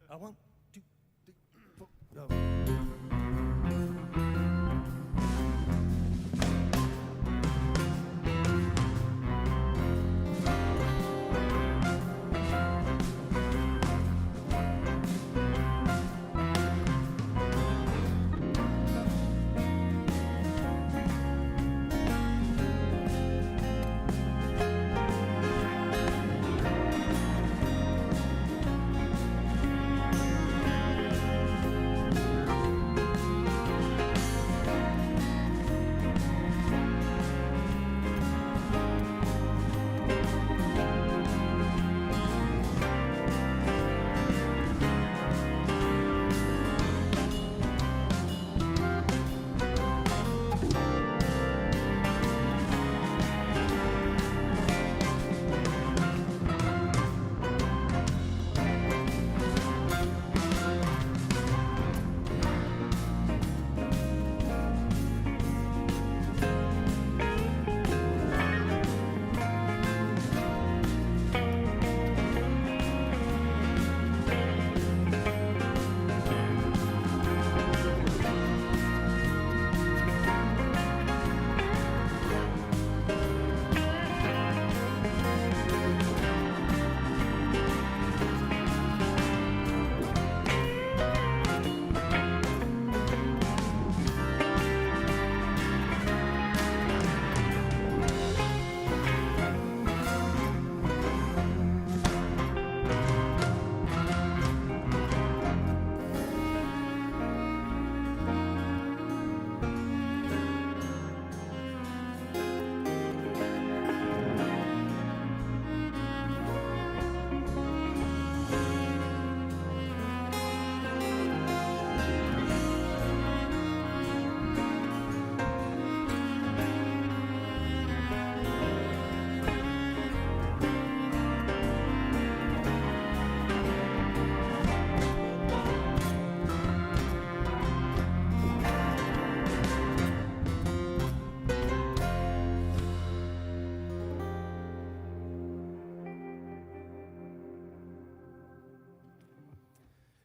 1, 2, 3, 4, go.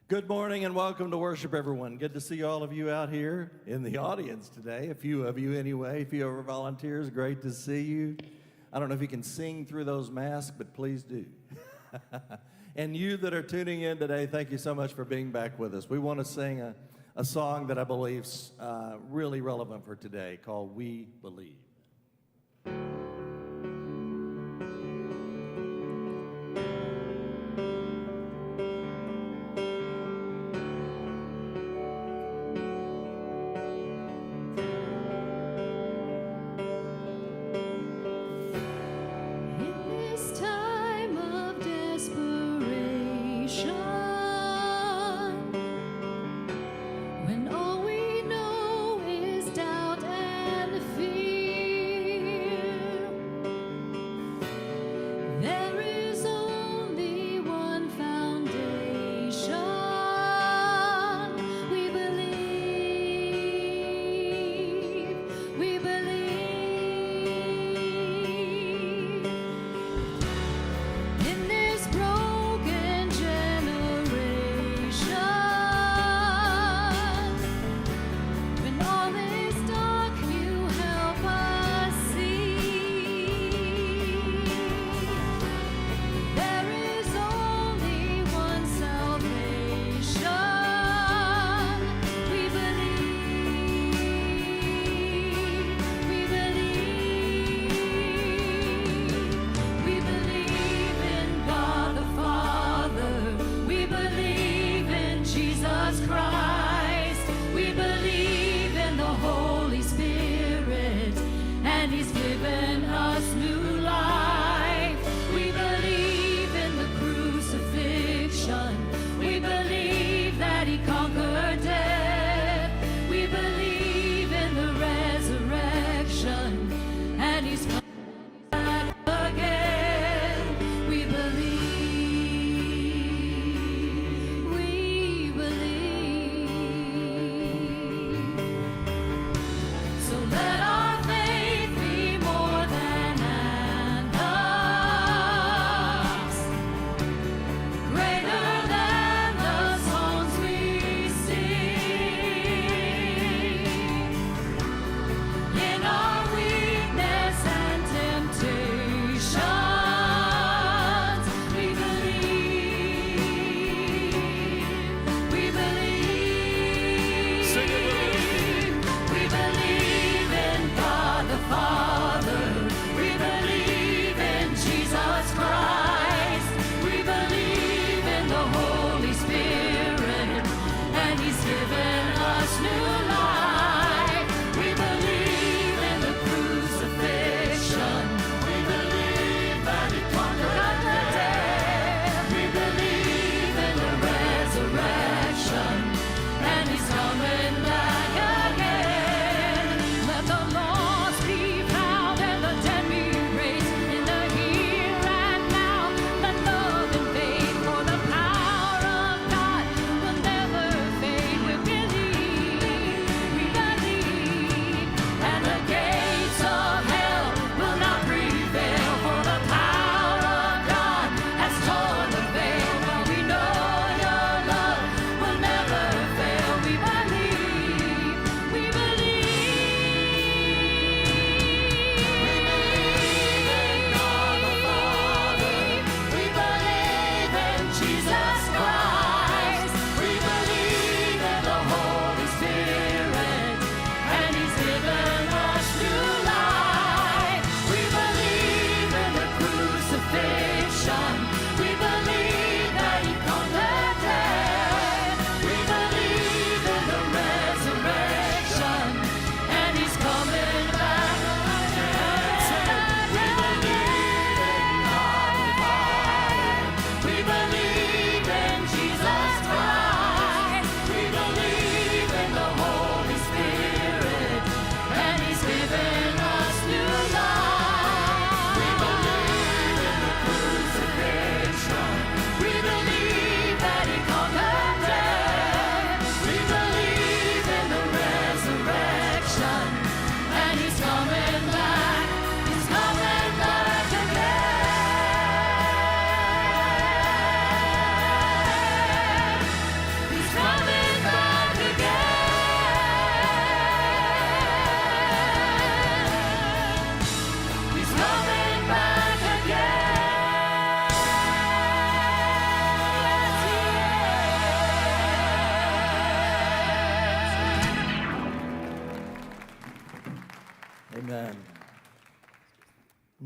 Good morning and welcome to worship, everyone. Good to see all of you out here in the audience today. A few of you anyway, a few of our volunteers, great to see you. I don't know if you can sing through those masks, but please do. And you that are tuning in today, thank you so much for being back with us. We want to sing a song that I believe is really relevant for today called We Believe. When all we know is doubt and fear.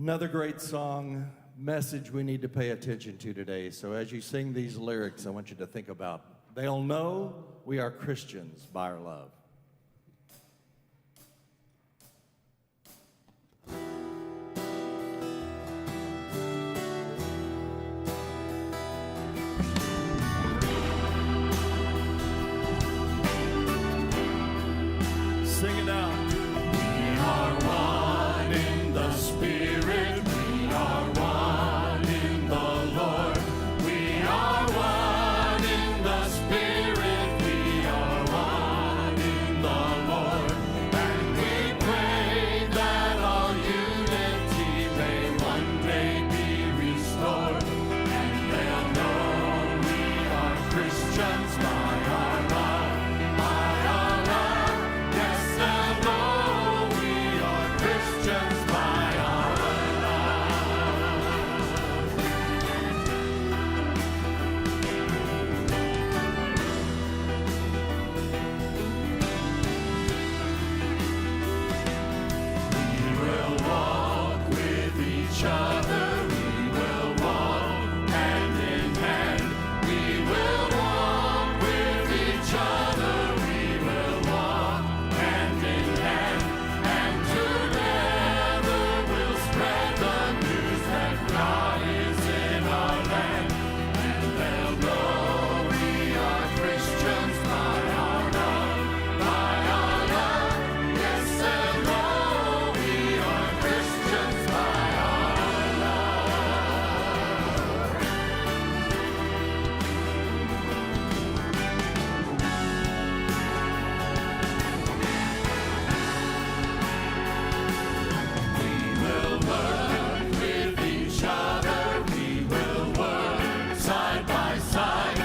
Another great song, message we need to pay attention to today. So as you sing these lyrics, I want you to think about, they'll know we are Christians by our love. Sing it out. We are one in the Spirit. We are one in the Lord. We are one in the Spirit. We are one in the Lord. And we pray that all unity may one day be restored. And they'll know we are Christians by our love, by our love. Yes, they'll know we are Christians by our We will walk with each other. We will walk hand in hand. We will walk with each other. We will walk hand in hand. And together we'll spread the news that God is in our land. And they'll know we are Christians by our love, by our love. Yes, they'll know we are Christians by our We will work with each other. We will work side by side.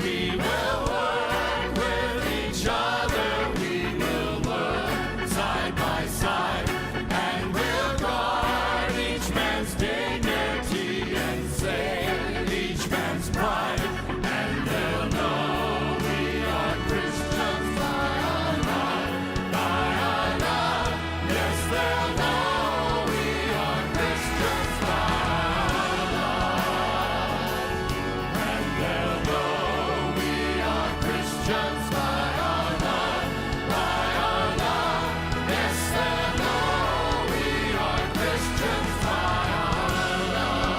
We will work with each other. We will work side by side. And we'll guard each man's dignity and save each man's pride. And they'll know we are Christians by our love, by our love. Yes, they'll know we are Christians by our love. And they'll know we are Christians by our love, by our love. Yes, they'll know we are Christians by our love.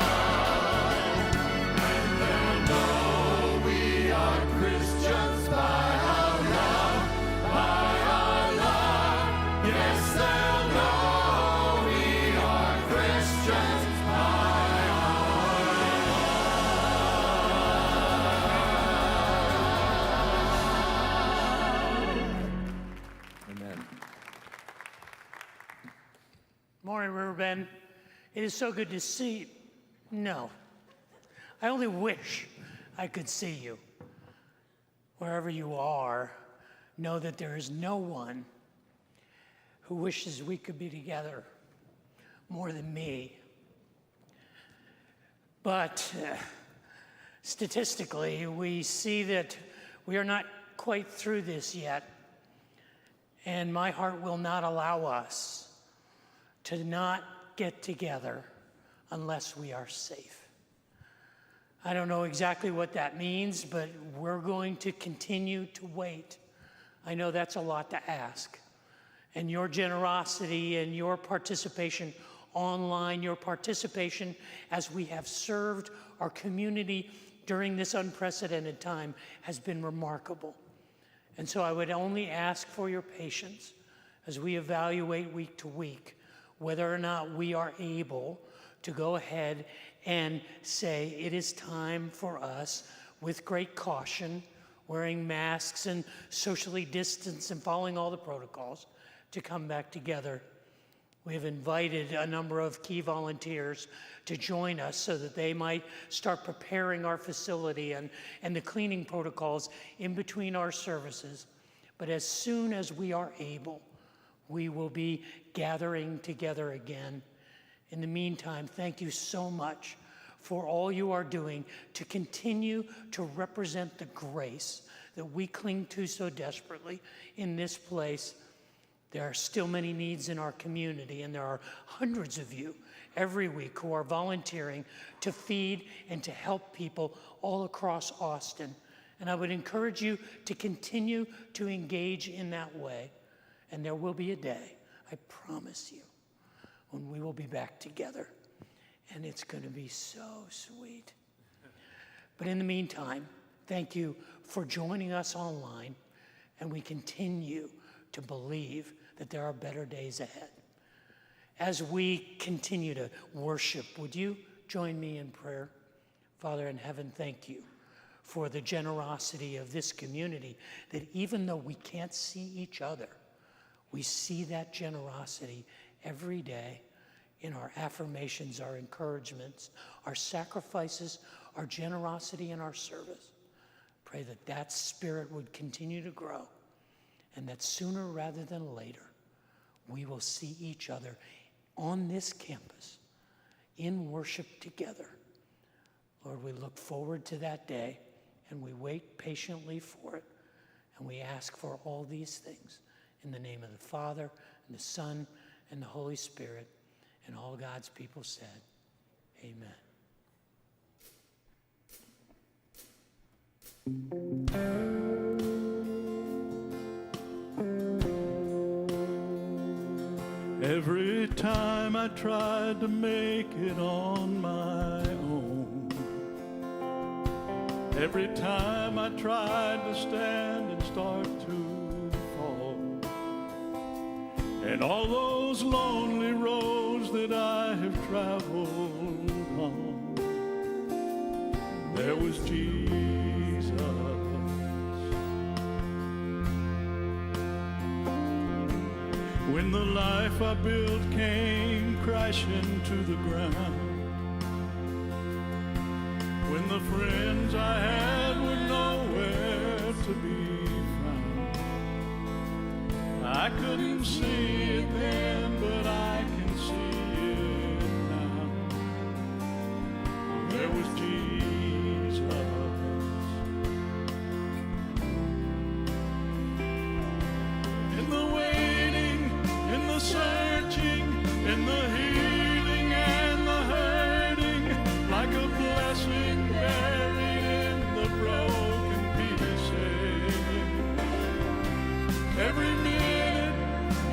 And they'll know we are Christians by our love, by our love. Yes, they'll know we are Christians by Amen. Morning, Riverbend. It is so good to see. No, I only wish I could see you. Wherever you are, know that there is no one who wishes we could be together more than me. But statistically, we see that we are not quite through this yet. And my heart will not allow us to not get together unless we are safe. I don't know exactly what that means, but we're going to continue to wait. I know that's a lot to ask. And your generosity and your participation online, your participation as we have served our community during this unprecedented time has been remarkable. And so I would only ask for your patience as we evaluate week to week whether or not we are able to go ahead and say it is time for us, with great caution, wearing masks and socially distanced and following all the protocols, to come back together. We have invited a number of key volunteers to join us so that they might start preparing our facility and the cleaning protocols in between our services. But as soon as we are able, we will be gathering together again. In the meantime, thank you so much for all you are doing to continue to represent the grace that we cling to so desperately in this place. There are still many needs in our community, and there are hundreds of you every week who are volunteering to feed and to help people all across Austin. And I would encourage you to continue to engage in that way. And there will be a day, I promise you, when we will be back together. And it's going to be so sweet. But in the meantime, thank you for joining us online. And we continue to believe that there are better days ahead. As we continue to worship, would you join me in prayer? Father in heaven, thank you for the generosity of this community, that even though we can't see each other, we see that generosity every day in our affirmations, our encouragements, our sacrifices, our generosity, and our service. Pray that that spirit would continue to grow, and that sooner rather than later, we will see each other on this campus in worship together. Lord, we look forward to that day, and we wait patiently for it, and we ask for all these things in the name of the Father, and the Son, and the Holy Spirit. And all God's people said, amen. Every time I tried to make it on my own, every time I tried to stand and start to fall, and all those lonely roads that I have traveled on, there was Jesus. When the life I built came crashing to the ground, when the friends I had were nowhere to be found, I couldn't see it then, but I can see it now. There was Jesus. In the waiting, in the searching, in the healing and the hurting, like a blessing buried in the broken pieces. Every minute,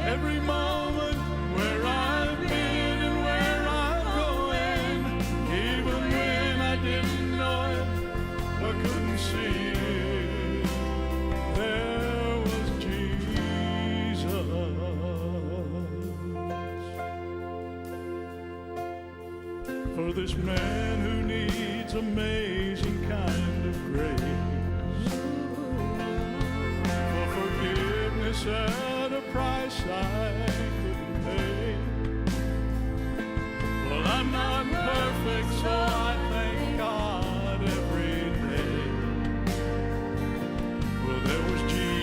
every moment, where I've been and where I'm going, even when I didn't know it or couldn't see it, there was Jesus. For this man who needs amazing kind of grace, for forgiveness at a price I couldn't pay. Well, I'm not perfect, so I thank God every day. Well, there was Jesus.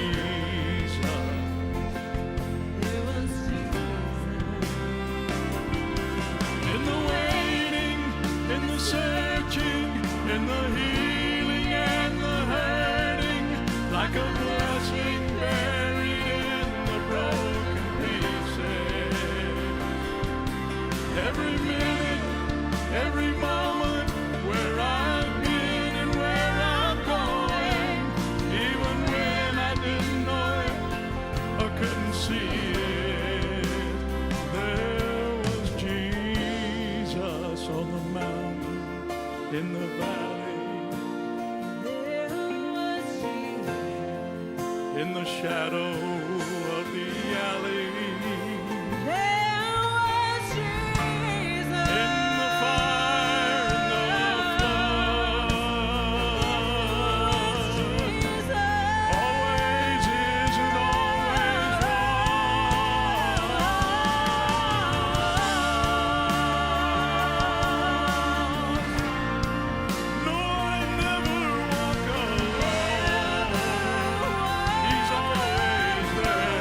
In the waiting, in the searching, in the healing and the hurting, like a blessing buried in the broken pieces. Every minute, every moment, where I've been and where I'm going, even when I didn't know it or couldn't see it, there was Jesus on the mountain, in the valley, in the shadow of the alley, in the fire, in the flood, always is and always was. No, I never walk alone. He's always there.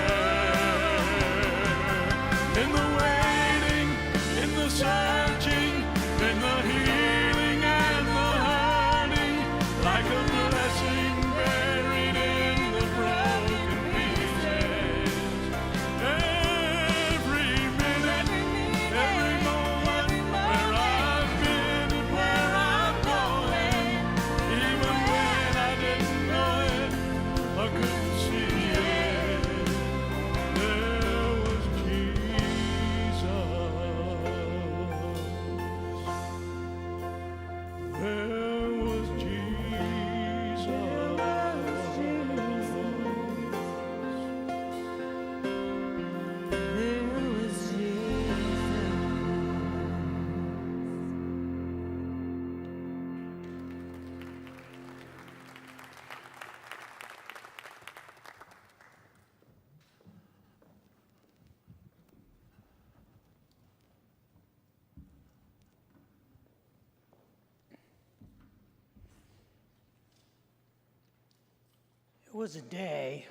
was a day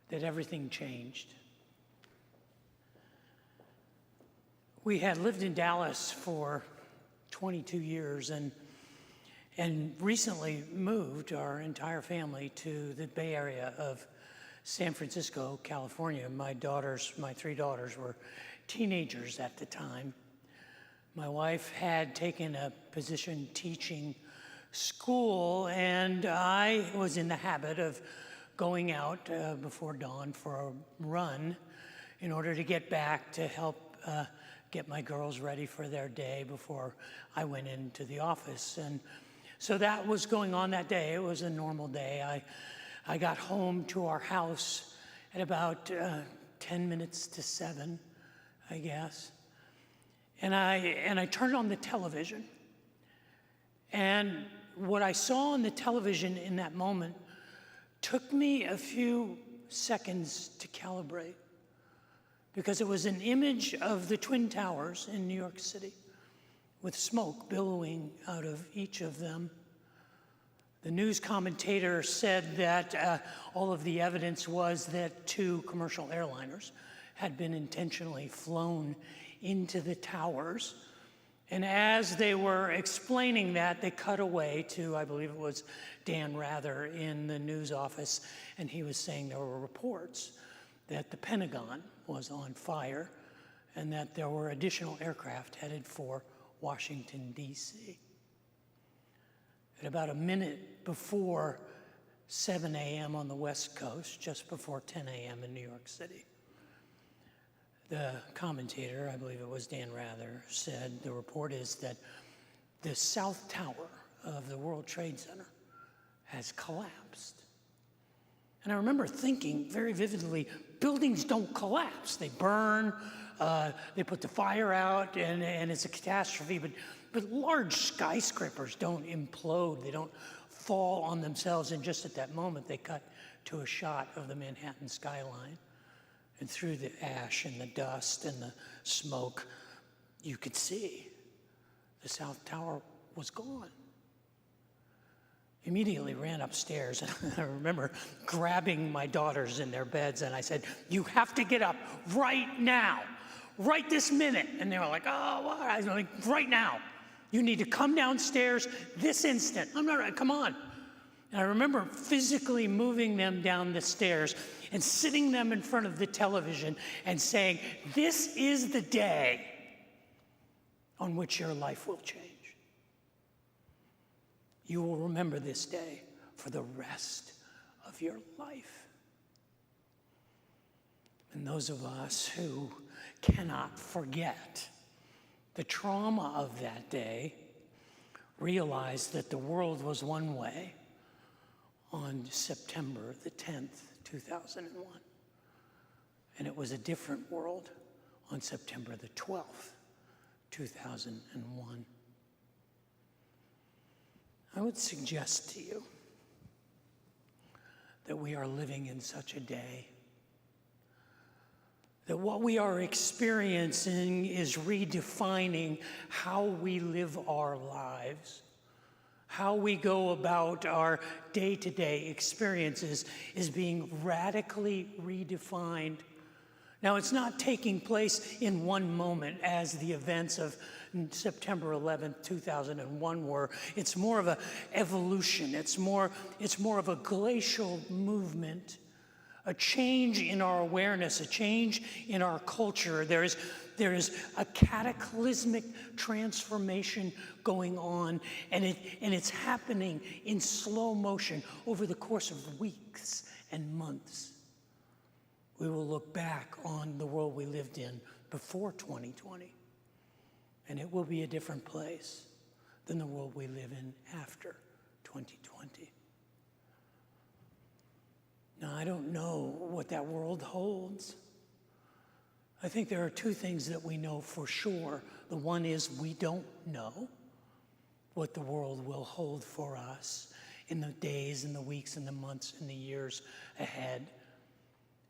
that everything changed. We had lived in Dallas for 22 years and recently moved our entire family to the Bay Area of San Francisco, California. My 3 daughters were teenagers at the time. My wife had taken a position teaching school, and I was in the habit of going out before dawn for a run in order to get back to help get my girls ready for their day before I went into the office. And so that was going on that day. It was a normal day. I got home to our house at about 10 minutes to 7, I guess. And I turned on the television. And what I saw on the television in that moment took me a few seconds to calibrate, because it was an image of the Twin Towers in New York City with smoke billowing out of each of them. The news commentator said that all of the evidence was that 2 commercial airliners had been intentionally flown into the towers. And as they were explaining that, they cut away to, I believe it was Dan Rather in the news office, and he was saying there were reports that the Pentagon was on fire and that there were additional aircraft headed for Washington, D.C. At about a minute before 7 a.m. on the West Coast, just before 10 a.m. in New York City, the commentator, I believe it was Dan Rather, said the report is that the South Tower of the World Trade Center has collapsed. And I remember thinking very vividly, buildings don't collapse. They burn, they put the fire out, and it's a catastrophe. But large skyscrapers don't implode. They don't fall on themselves. And just at that moment, they cut to a shot of the Manhattan skyline. And through the ash and the dust and the smoke, you could see the South Tower was gone. Immediately ran upstairs, and I remember grabbing my daughters in their beds, and I said, "You have to get up right now, right this minute." And they were like, "Oh, what?" I was like, "Right now. You need to come downstairs this instant." "I'm not, come on." And I remember physically moving them down the stairs and sitting them in front of the television and saying, "This is the day on which your life will change. You will remember this day for the rest of your life." And those of us who cannot forget the trauma of that day realize that the world was one way on September the 10th, 2001. And it was a different world on September the 12th, 2001. I would suggest to you that we are living in such a day, that what we are experiencing is redefining how we live our lives. How we go about our day-to-day experiences is being radically redefined. Now, it's not taking place in one moment as the events of September 11th, 2001 were. It's more of an evolution. It's more of a glacial movement, a change in our awareness, a change in our culture. There is a cataclysmic transformation going on, and it's happening in slow motion over the course of weeks and months. We will look back on the world we lived in before 2020, and it will be a different place than the world we live in after 2020. Now, I don't know what that world holds. I think there are 2 things that we know for sure. The one is we don't know what the world will hold for us in the days and the weeks and the months and the years ahead.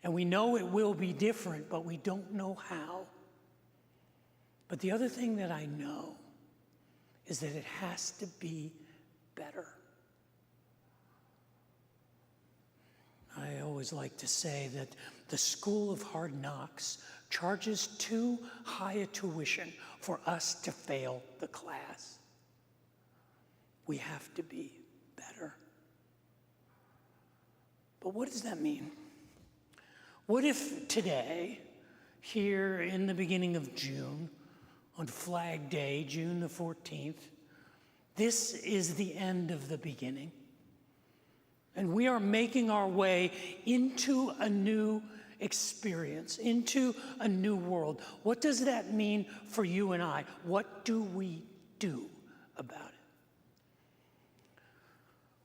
And we know it will be different, but we don't know how. But the other thing that I know is that it has to be better. always like to say that the School of Hard Knocks charges too high a tuition for us to fail the class. We have to be better. But what does that mean? What if today, here in the beginning of June, on Flag Day, June the 14th, this is the end of the beginning? And we are making our way into a new experience, into a new world. What does that mean for you and I? What do we do about it?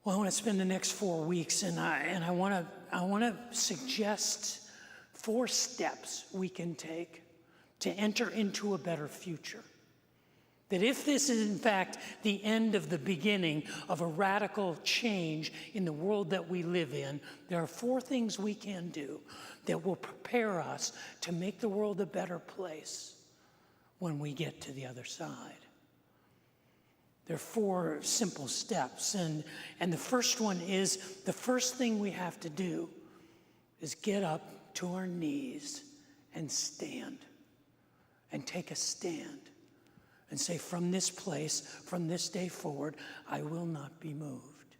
Well, I want to spend the next 4 weeks, and I want to suggest 4 steps we can take to enter into a better future. That if this is in fact the end of the beginning of a radical change in the world that we live in, there are 4 things we can do that will prepare us to make the world a better place when we get to the other side. There are 4 simple steps, and the first one is, the first thing we have to do is get up to our knees and stand, and take a stand, and say, from this place, from this day forward, I will not be moved.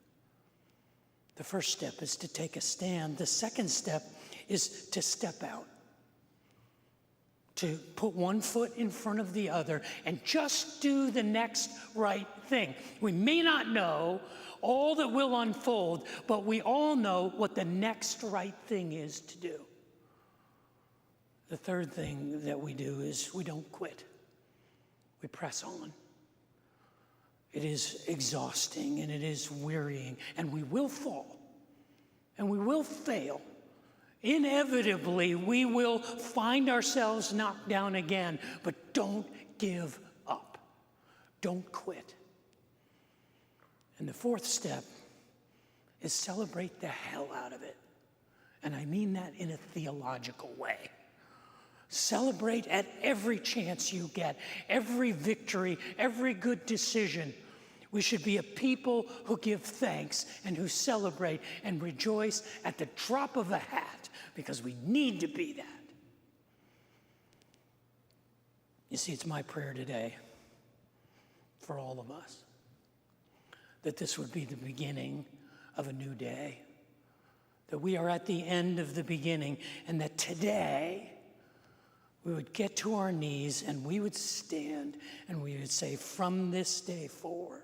The first step is to take a stand. The second step is to step out, to put one foot in front of the other and just do the next right thing. We may not know all that will unfold, but we all know what the next right thing is to do. The third thing that we do is we don't quit. We press on. It is exhausting and it is wearying, and we will fall and we will fail. Inevitably, we will find ourselves knocked down again, but don't give up. Don't quit. And the fourth step is celebrate the hell out of it. And I mean that in a theological way. Celebrate at every chance you get, every victory, every good decision. We should be a people who give thanks and who celebrate and rejoice at the drop of a hat, because we need to be that. You see, it's my prayer today for all of us that this would be the beginning of a new day, that we are at the end of the beginning, and that today we would get to our knees and we would stand and we would say, from this day forward,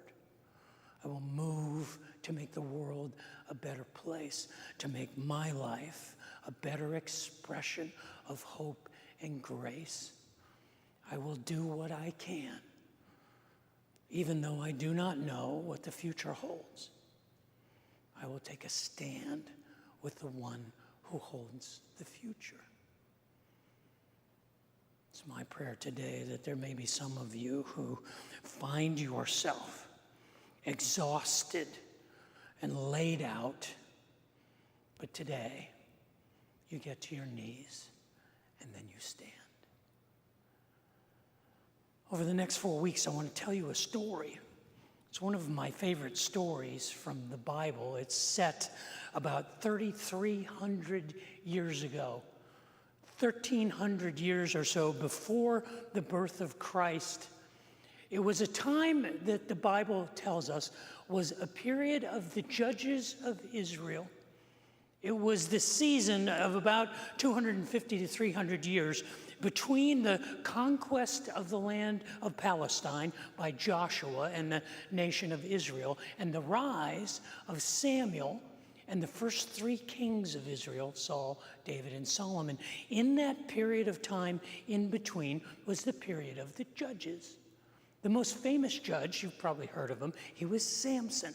I will move to make the world a better place, to make my life a better expression of hope and grace. I will do what I can, even though I do not know what the future holds. I will take a stand with the one who holds the future. It's my prayer today that there may be some of you who find yourself exhausted and laid out, but today you get to your knees and then you stand. Over the next 4 weeks, I want to tell you a story. It's one of my favorite stories from the Bible. It's set about 3,300 years ago, 1,300 years or so before the birth of Christ. It was a time that the Bible tells us was a period of the judges of Israel. It was the season of about 250 to 300 years between the conquest of the land of Palestine by Joshua and the nation of Israel and the rise of Samuel and the first 3 kings of Israel, Saul, David, and Solomon. In that period of time in between was the period of the judges. The most famous judge, you've probably heard of him, he was Samson.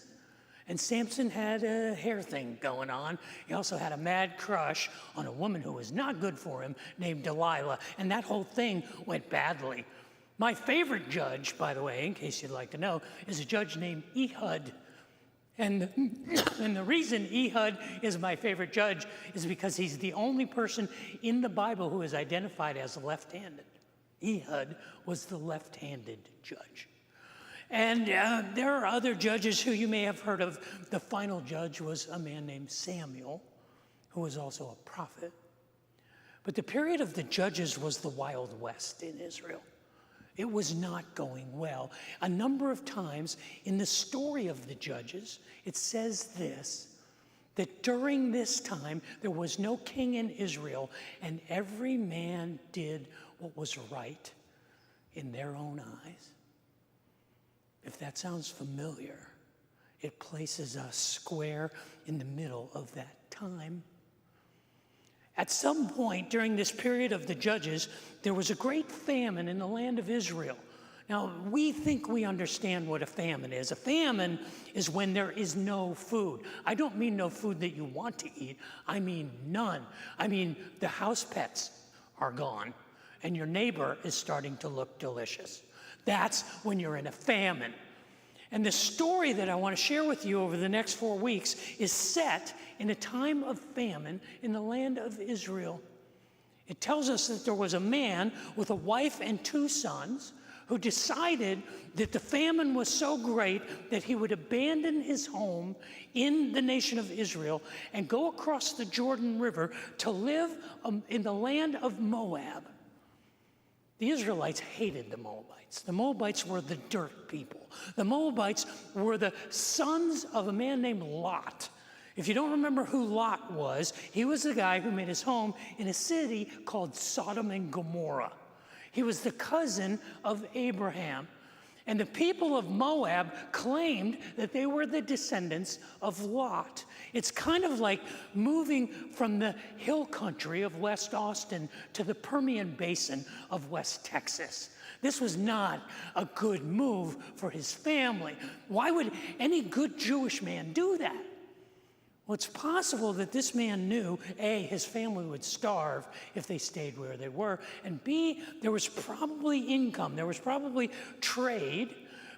And Samson had a hair thing going on. He also had a mad crush on a woman who was not good for him named Delilah. And that whole thing went badly. My favorite judge, by the way, in case you'd like to know, is a judge named Ehud. And the reason Ehud is my favorite judge is because he's the only person in the Bible who is identified as left-handed. Ehud was the left-handed judge. And there are other judges who you may have heard of. The final judge was a man named Samuel, who was also a prophet. But the period of the judges was the Wild West in Israel. It was not going well. A number of times in the story of the judges, it says this, that during this time there was no king in Israel, and every man did what was right in their own eyes. If that sounds familiar, it places us square in the middle of that time. At some point during this period of the judges, there was a great famine in the land of Israel. Now, we think we understand what a famine is. A famine is when there is no food. I don't mean no food that you want to eat. I mean none. I mean the house pets are gone and your neighbor is starting to look delicious. That's when you're in a famine. And the story that I want to share with you over the next 4 weeks is set in a time of famine in the land of Israel. It tells us that there was a man with a wife and 2 sons who decided that the famine was so great that he would abandon his home in the nation of Israel and go across the Jordan River to live in the land of Moab. The Israelites hated the Moabites. The Moabites were the dirt people. The Moabites were the sons of a man named Lot. If you don't remember who Lot was, he was the guy who made his home in a city called Sodom and Gomorrah. He was the cousin of Abraham. And the people of Moab claimed that they were the descendants of Lot. It's kind of like moving from the hill country of West Austin to the Permian Basin of West Texas. This was not a good move for his family. Why would any good Jewish man do that? Well, it's possible that this man knew, A, his family would starve if they stayed where they were, and B, there was probably income. There was probably trade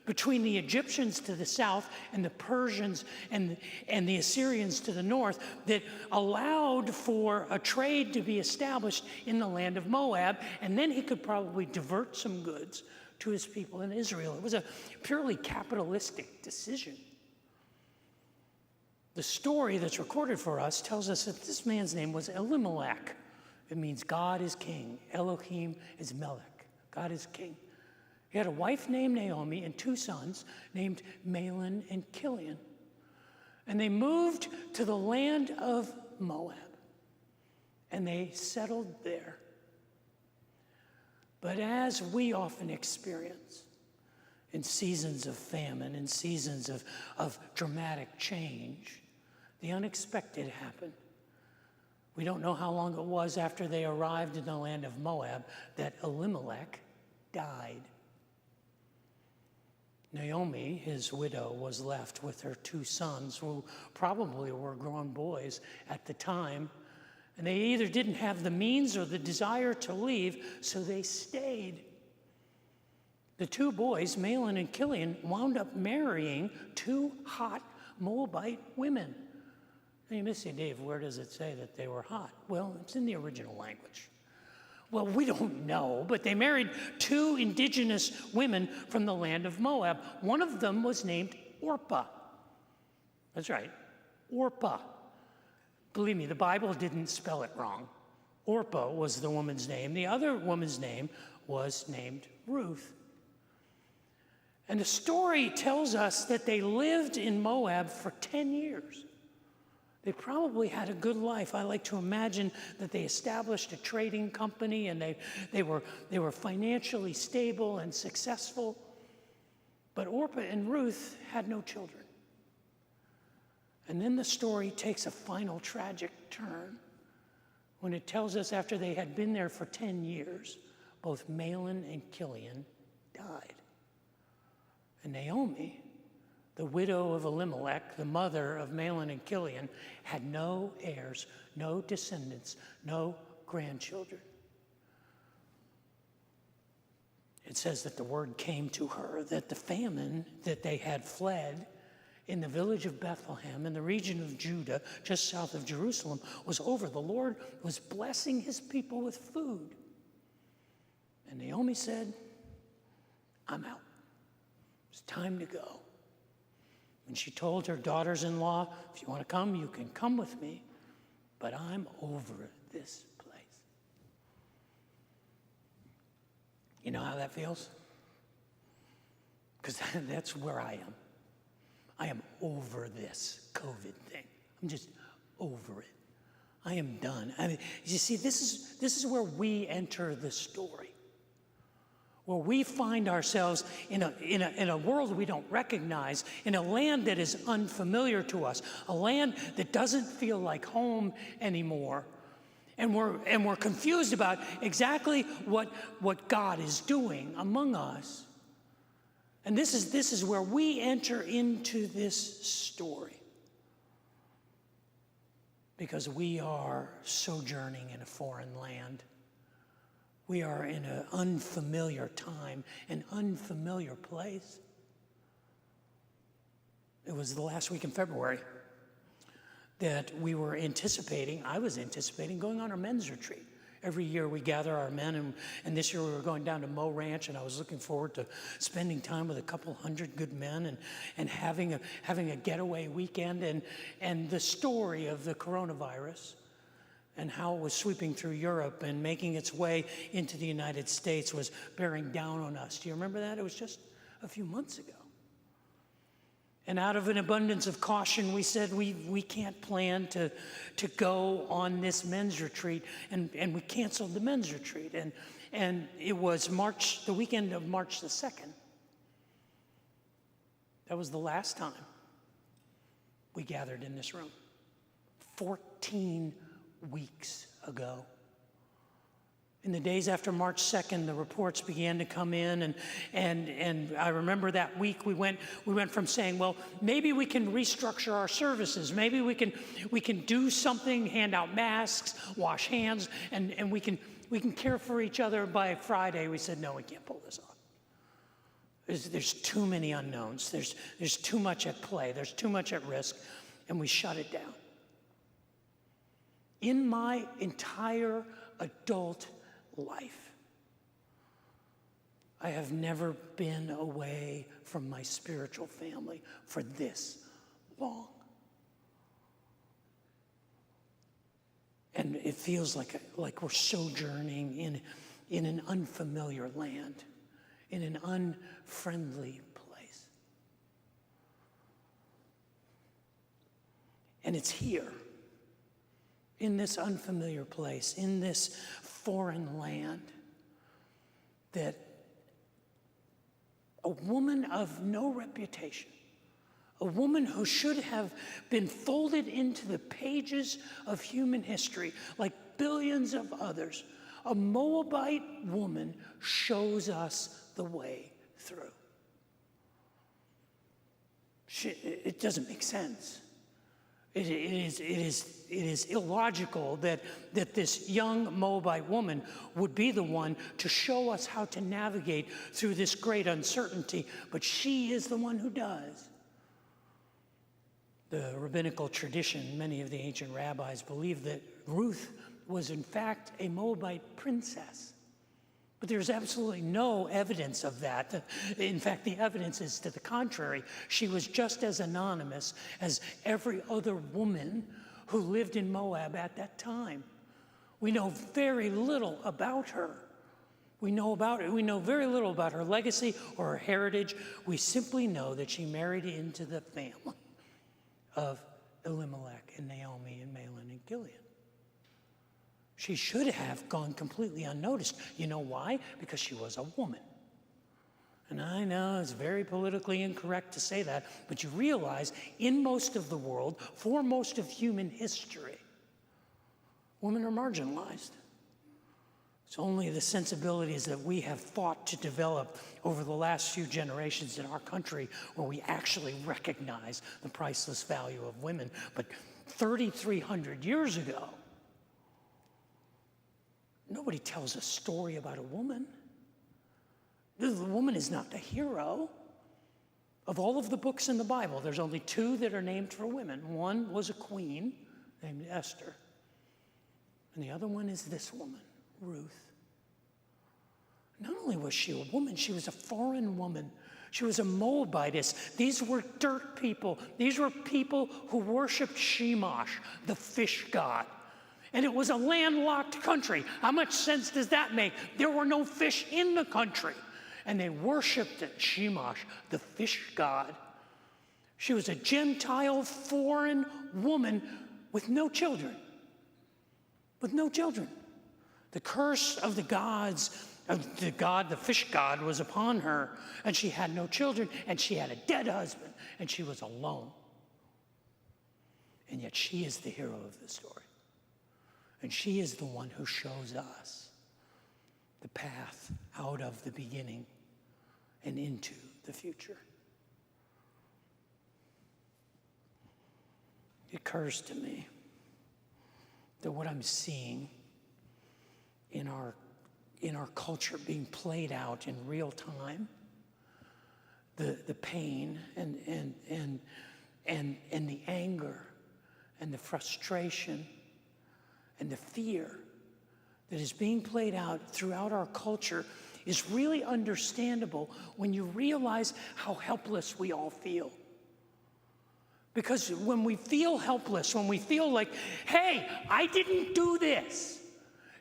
between the Egyptians to the south and the Persians and the Assyrians to the north that allowed for a trade to be established in the land of Moab, and then he could probably divert some goods to his people in Israel. It was a purely capitalistic decision. The story that's recorded for us tells us that this man's name was Elimelech. It means God is king. Elohim is Melech. God is king. He had a wife named Naomi and 2 sons named Mahlon and Chilion. And they moved to the land of Moab. And they settled there. But as we often experience in seasons of famine, in seasons of dramatic change, the unexpected happened. We don't know how long it was after they arrived in the land of Moab that Elimelech died. Naomi, his widow, was left with her 2 sons, who probably were grown boys at the time. And they either didn't have the means or the desire to leave, so they stayed. The 2 boys, Mahlon and Chilion, wound up marrying 2 hot Moabite women. Now you may say, Dave, where does it say that they were hot? Well, it's in the original language. Well, we don't know, but they married 2 indigenous women from the land of Moab. One of them was named Orpah. That's right, Orpah. Believe me, the Bible didn't spell it wrong. Orpah was the woman's name. The other woman's name was named Ruth. And the story tells us that they lived in Moab for 10 years. They probably had a good life. I like to imagine that they established a trading company and they were financially stable and successful. But Orpah and Ruth had no children. And then the story takes a final tragic turn when it tells us after they had been there for 10 years, both Mahlon and Chilion died. And Naomi, the widow of Elimelech, the mother of Mahlon and Chilion, had no heirs, no descendants, no grandchildren. It says that the word came to her that the famine that they had fled in the village of Bethlehem in the region of Judah, just south of Jerusalem, was over. The Lord was blessing his people with food. And Naomi said, I'm out. It's time to go. And she told her daughters-in-law, if you want to come, you can come with me. but I'm over this place. You know how that feels? Because that's where I am. I am over this COVID thing. I'm just over it. I am done. I mean, you see, this is where we enter the story, where we find ourselves in a world we don't recognize, in a land that is unfamiliar to us, a land that doesn't feel like home anymore, and we're confused about exactly what God is doing among us. And this is where we enter into this story. Because we are sojourning in a foreign land. We are in an unfamiliar time, an unfamiliar place. It was the last week in February that I was anticipating going on our men's retreat. Every year we gather our men, and this year we were going down to Moe Ranch, and I was looking forward to spending time with a couple hundred good men and having a getaway weekend. And the story of the coronavirus and how it was sweeping through Europe and making its way into the United States was bearing down on us. Do you remember that? It was just a few months ago. And out of an abundance of caution, we said we can't plan to go on this men's retreat, and we canceled the men's retreat. And it was the weekend of March the 2nd. That was the last time we gathered in this room. 14 weeks ago. In the days after March 2nd, the reports began to come in, and I remember that week we went from saying, well, maybe we can restructure our services, maybe we can do something, hand out masks, wash hands, and we can care for each other. By Friday, we said, no, we can't pull this off. There's too many unknowns. There's too much at play. There's too much at risk, and we shut it down. In my entire adult life, I have never been away from my spiritual family for this long. And it feels like we're sojourning in an unfamiliar land, in an unfriendly place. And it's here, in this unfamiliar place, in this foreign land, that a woman of no reputation, a woman who should have been folded into the pages of human history like billions of others, a Moabite woman shows us the way through. It doesn't make sense. It is illogical that this young Moabite woman would be the one to show us how to navigate through this great uncertainty, but she is the one who does. The rabbinical tradition, many of the ancient rabbis believe that Ruth was in fact a Moabite princess. But there's absolutely no evidence of that. In fact, the evidence is to the contrary. She was just as anonymous as every other woman who lived in Moab at that time. We know very little about her. We know very little about her legacy or her heritage. We simply know that she married into the family of Elimelech and Naomi and Mahlon and Gilead. She should have gone completely unnoticed. You know why? Because she was a woman. And I know it's very politically incorrect to say that, but you realize in most of the world, for most of human history, women are marginalized. It's only the sensibilities that we have fought to develop over the last few generations in our country where we actually recognize the priceless value of women. But 3,300 years ago, nobody tells a story about a woman. The woman is not the hero. Of all of the books in the Bible, there's only 2 that are named for women. One was a queen named Esther, and the other one is this woman, Ruth. Not only was she a woman, she was a foreign woman. She was a Moabitess. These were dirt people. These were people who worshiped Shemash, the fish god. And it was a landlocked country. How much sense does that make? There were no fish in the country. And they worshiped Shamash, the fish god. She was a Gentile, foreign woman with no children. With no children. The curse of the gods, of the god, the fish god, was upon her. And she had no children, and she had a dead husband, and she was alone. And yet she is the hero of the story. And she is the one who shows us the path out of the beginning and into the future. It occurs to me that what I'm seeing in our culture being played out in real time, the pain and the anger and the frustration and the fear that is being played out throughout our culture is really understandable when you realize how helpless we all feel. Because when we feel helpless, when we feel like, hey, I didn't do this,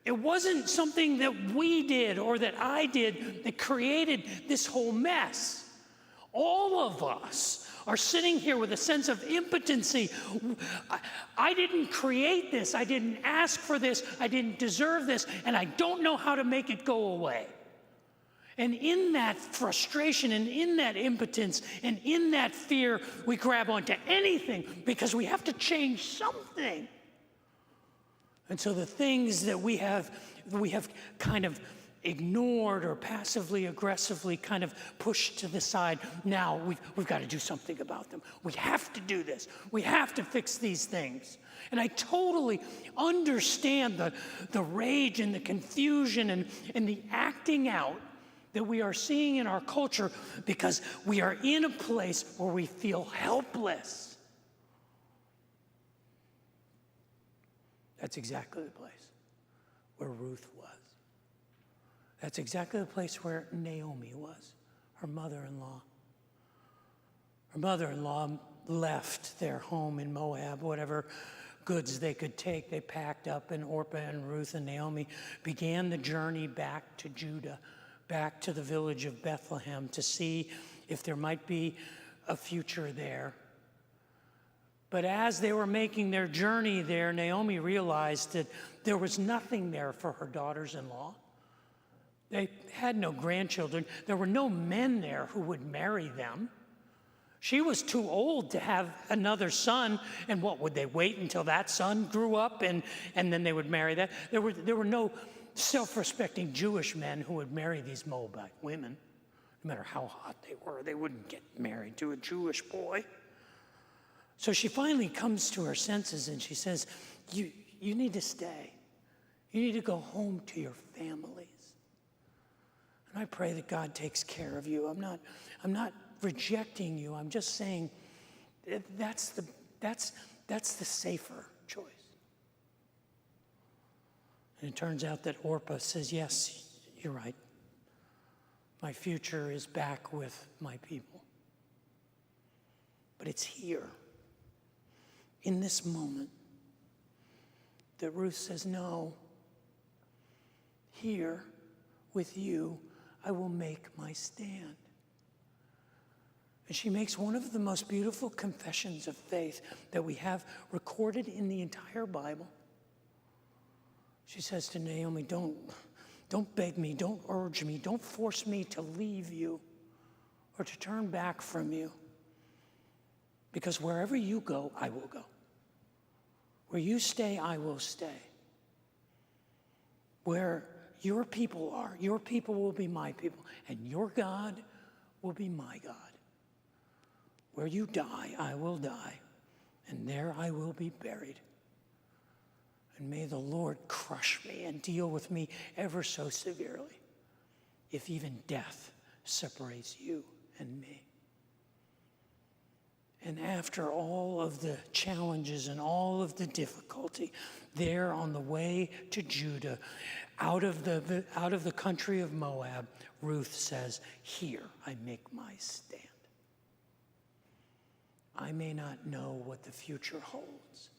it wasn't something that we did or that I did that created this whole mess. All of us are sitting here with a sense of impotency. I didn't create this. I didn't ask for this. I didn't deserve this. And I don't know how to make it go away. And in that frustration and in that impotence and in that fear, we grab onto anything because we have to change something. And so the things that we have kind of ignored or passively aggressively kind of pushed to the side, now we've got to do something about them. We have to do this. We have to fix these things. And I totally understand the rage and the confusion and the acting out that we are seeing in our culture because we are in a place where we feel helpless. That's exactly the place where Ruth was. That's exactly the place where Naomi was, her mother-in-law. Her mother-in-law left their home in Moab, whatever goods they could take, they packed up, and Orpah and Ruth and Naomi began the journey back to Judah, back to the village of Bethlehem to see if there might be a future there. But as they were making their journey there, Naomi realized that there was nothing there for her daughters-in-law. They had no grandchildren. There were no men there who would marry them. She was too old to have another son, and what, would they wait until that son grew up and then they would marry that? There were no self-respecting Jewish men who would marry these Moabite women. No matter how hot they were, they wouldn't get married to a Jewish boy. So she finally comes to her senses and she says, you need to stay. You need to go home to your families. And I pray that God takes care of you. I'm not rejecting you. I'm just saying that's the safer choice. And it turns out that Orpah says, yes, you're right. My future is back with my people. But it's here, in this moment, that Ruth says, no, here with you, I will make my stand. And she makes one of the most beautiful confessions of faith that we have recorded in the entire Bible. She says to Naomi, don't beg me, don't urge me, don't force me to leave you or to turn back from you. Because wherever you go, I will go. Where you stay, I will stay. Where your people are, your people will be my people, and your God will be my God. Where you die, I will die, and there I will be buried. And may the Lord crush me and deal with me ever so severely, if even death separates you and me. And after all of the challenges and all of the difficulty, there on the way to Judah, out of the country of Moab, Ruth says, here I make my stand. I may not know what the future holds,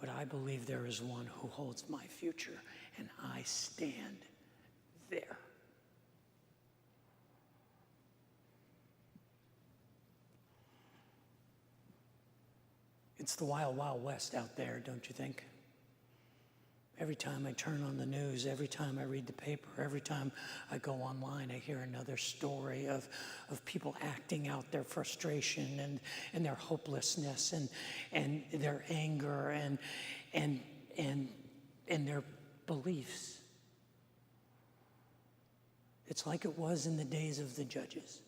but I believe there is one who holds my future, and I stand there. It's the wild, wild west out there, don't you think? Every time I turn on the news, every time I read the paper, every time I go online, I hear another story of people acting out their frustration and their hopelessness and their anger and their beliefs. It's like it was in the days of the judges,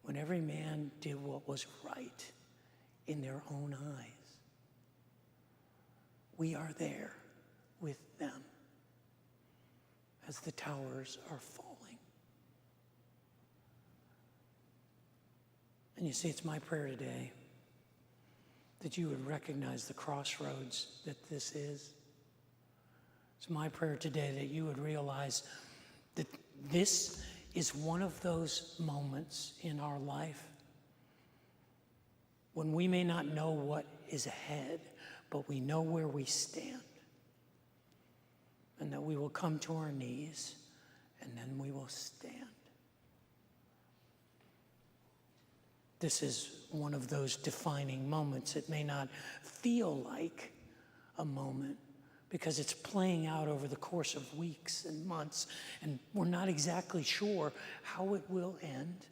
when every man did what was right in their own eyes. We are there with them as the towers are falling. And you see, it's my prayer today that you would recognize the crossroads that this is. It's my prayer today that you would realize that this is one of those moments in our life when we may not know what is ahead, but we know where we stand. And that we will come to our knees, and then we will stand. This is one of those defining moments. It may not feel like a moment because it's playing out over the course of weeks and months, and we're not exactly sure how it will end.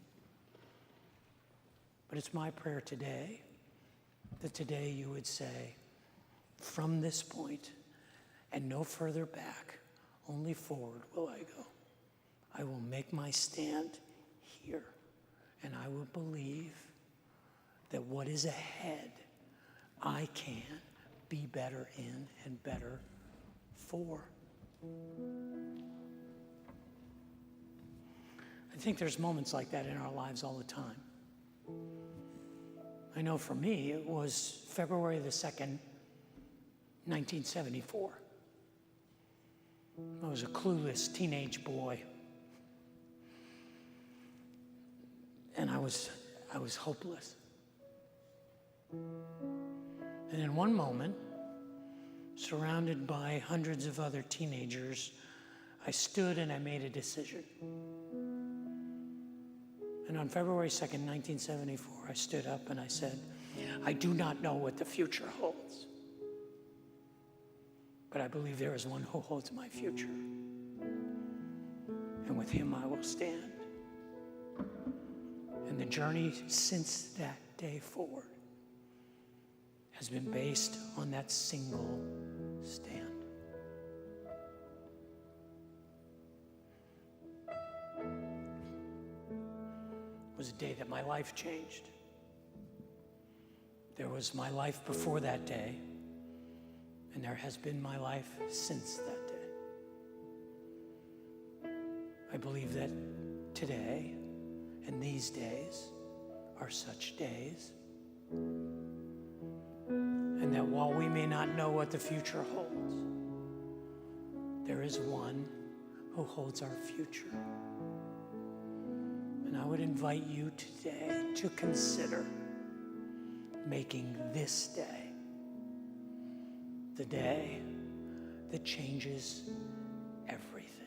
But it's my prayer today that today you would say, from this point and no further back, only forward will I go. I will make my stand here, and I will believe that what is ahead, I can be better in and better for. I think there's moments like that in our lives all the time. I know for me, it was February the 2nd, 1974. I was a clueless teenage boy. And I was hopeless. And in one moment, surrounded by hundreds of other teenagers, I stood and I made a decision. And on February 2nd, 1974, I stood up and I said, I do not know what the future holds, but I believe there is one who holds my future, and with him I will stand. And the journey since that day forward has been based on that single stand. It was a day that my life changed. There was my life before that day, and there has been my life since that day. I believe that today and these days are such days, and that while we may not know what the future holds, there is one who holds our future. And I would invite you today to consider making this day the day that changes everything.